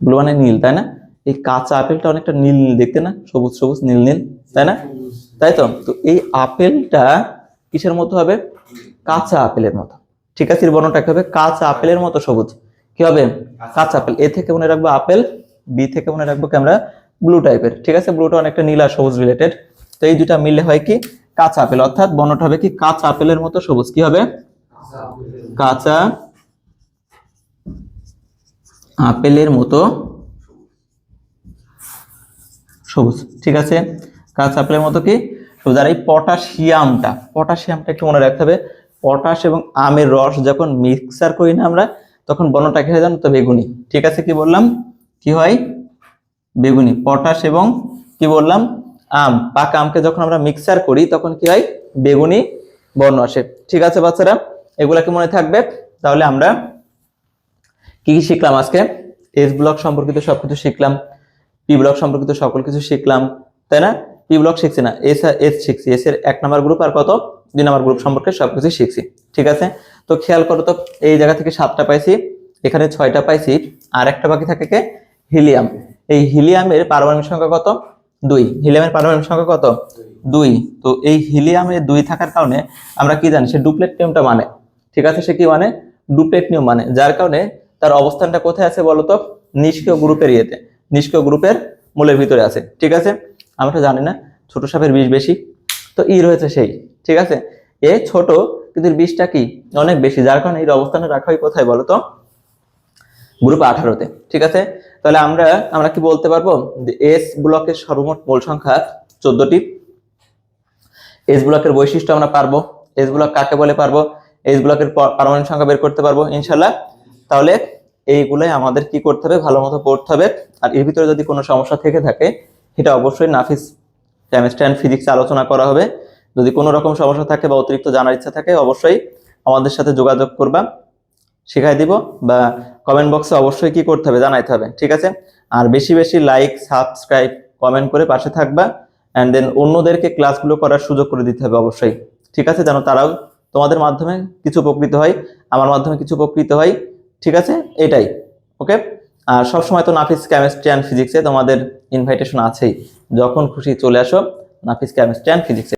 ব্লু মানে নীল, তাই না? এই কাঁচা আপেলটা অনেকটা নীল নীল দেখতে না? সবুজ সবুজ নীল নীল, তাই না? তাই তো? তো এই আপেলটা কিসের মতো হবে? কাঁচা আপেলের মতো, ঠিক আছে? এর বর্ণটা কি হবে? কাঁচা আপেলের মতো সবুজ। কি হবে? কাঁচা আপেল। এ থেকে মনে রাখবো আপেল, বি থেকে মনে রাখবো কি আমরা? ব্লু টাইপের, ঠিক আছে? ব্লুটা অনেকটা নীল আর সবুজ রিলেটেড। তো এই দুটা মিলে হয় কি? কাঁচা আপেল। অর্থাৎ বর্ণটা হবে কি? কাঁচা আপেলের মতো সবুজ। কি হবে? কাঁচা আপেলের মতো সবুজ, ঠিক আছে? কাঁচা আপেলের মতো কি? সবুজ। আর এই পটাশিয়ামটা, পটাশিয়ামটা একটু মনে রাখতে হবে। পটাশ এবং আমের রস যখন মিক্সার করি না আমরা, তখন বর্ণটা কি হয় জানো তো? বেগুনি, ঠিক আছে? কি বললাম? কি হয়? বেগুনি। পটাশ এবং কি বললাম? আম, পাকা আমকে যখন আমরা মিক্সার করি তখন কি হয়? বেগুনি বর্ণ আসে, ঠিক আছে বাচ্চারা? এগুলা কি মনে থাকবে? তাহলে আমরা কি কি শিখলাম আজকে? এস ব্লক সম্পর্কিত সবকিছু শিখলাম, পি ব্লক সম্পর্কিত সকল কিছু শিখলাম, তাই না? পি ব্লক শিখছি না, এস এস শিখছি। এস এর 1 নাম্বার গ্রুপ আর কত 2 নাম্বার গ্রুপ সম্পর্কে সবকিছু শিখছি, ঠিক আছে? তো খেয়াল করো তো, এই জায়গা থেকে 7টা পাইছি, এখানে 6টা পাইছি, আর একটা বাকি থাকে কে? হিলিয়াম। এই হিলিয়ামের পারমাণবিক সংখ্যা কত? 2। হিলিয়ামের পারমাণবিক সংখ্যা কত? 2। তো এই হিলিয়ামের 2 থাকার কারণে আমরা কি জানি? সে ডুপ্লেট নিয়মটা মানে, ঠিক আছে? সে কি মানে? ডুপ্লেট নিয়ম মানে, যার কারণে তার অবস্থানটা কোথায় আছে বলতো? নিষ্ক্রিয় গ্রুপের ইয়েতে, নিষ্ক্রিয় গ্রুপের মূলের ভিতরে আছে, ঠিক আছে? আমরা জানি না ছোট সাপের বিষ বেশি, তো ই রয়েছে সেই, ঠিক আছে? এ ছোট কিন্তু বিষটা কি? অনেক বেশি, যার কারণে এর অবস্থানে রাখা হয় কোথায় বলতো? গ্রুপ 18তে, ঠিক আছে? তাহলে আমরা আমরা কি বলতে পারবো? এস ব্লকের সর্বমোট মোল সংখ্যা 14টি। এস ব্লকের বৈশিষ্ট্য আমরা পারবো, এস ব্লক কাকে বলে পারবো, এস ব্লকের পারমাণবিক সংখ্যা বের করতে পারবো ইনশাআল্লাহ। তাহলে এইগুলাই আমাদের কি করতে হবে? ভালো মতো পড়তে হবে। আর এর ভিতরে যদি কোনো সমস্যা থেকে থাকে, সেটা অবশ্যই নাফিস কেমিস্ট্রি অ্যান্ড ফিজিক্স আলোচনা করা হবে। যদি কোনো রকম সমস্যা থাকে বা অতিরিক্ত জানার ইচ্ছা থাকে, অবশ্যই আমাদের সাথে যোগাযোগ করবা, শিখাই দিব, বা কমেন্ট বক্সে অবশ্যই কি করতে হবে? জানাইতে হবে, ঠিক আছে? আর বেশি বেশি লাইক, সাবস্ক্রাইব, কমেন্ট করে পাশে থাকবা, এন্ড দেন অন্যদেরকে ক্লাসগুলো করার সুযোগ করে দিতে হবে অবশ্যই, ঠিক আছে? যেন তারাও তোমাদের মাধ্যমে কিছু উপকৃত হয়, আমার মাধ্যমে কিছু উপকৃত হয়, ঠিক আছে, এটাই। ওকে। আর সবসময় তো নাফিস কেমিস্ট্রি অ্যান্ড ফিজিক্সে তোমাদের ইনভাইটেশন আছেই, যখন খুশি চলে আসো নাফিস কেমিস্ট্রি অ্যান্ড ফিজিক্সে।